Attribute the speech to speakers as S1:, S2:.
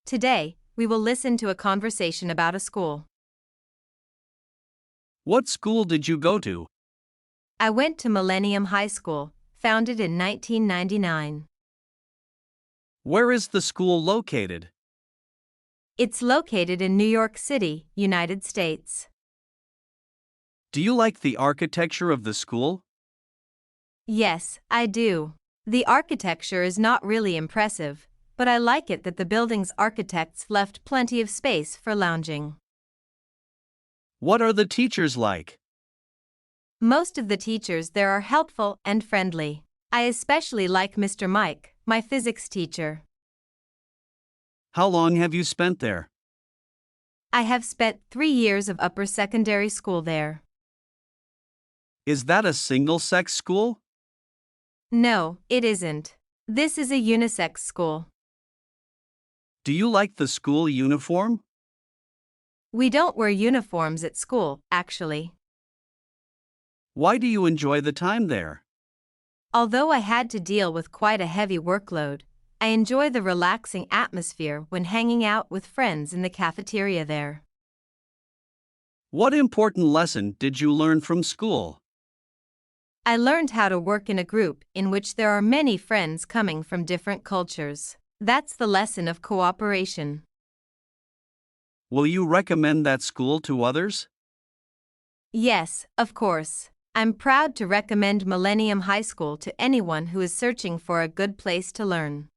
S1: Today, we will listen to a conversation about a school.
S2: What school did you go to?
S1: I went to Millennium High School, founded in 1999.
S2: Where is the school located?
S1: It's located in New York City, United States.
S2: Do you like the architecture of the school?
S1: Yes, I do. The architecture is not really impressive, but I like it that the building's architects left plenty of space for lounging.
S2: What are the teachers like?
S1: Most of the teachers there are helpful and friendly. I especially like Mr. Mike, my physics teacher.
S2: How long have you spent there?
S1: I have spent 3 years of upper secondary school there.
S2: Is that a single-sex school?
S1: No, it isn't. This is a unisex school.
S2: Do you like the school uniform?
S1: We don't wear uniforms at school, actually.
S2: Why do you enjoy the time there?
S1: Although I had to deal with quite a heavy workload, I enjoy the relaxing atmosphere when hanging out with friends in the cafeteria there.
S2: What important lesson did you learn from school?
S1: I learned how to work in a group in which there are many friends coming from different cultures. That's the lesson of cooperation.
S2: Will you recommend that school to others?
S1: Yes, of course. I'm proud to recommend Millennium High School to anyone who is searching for a good place to learn.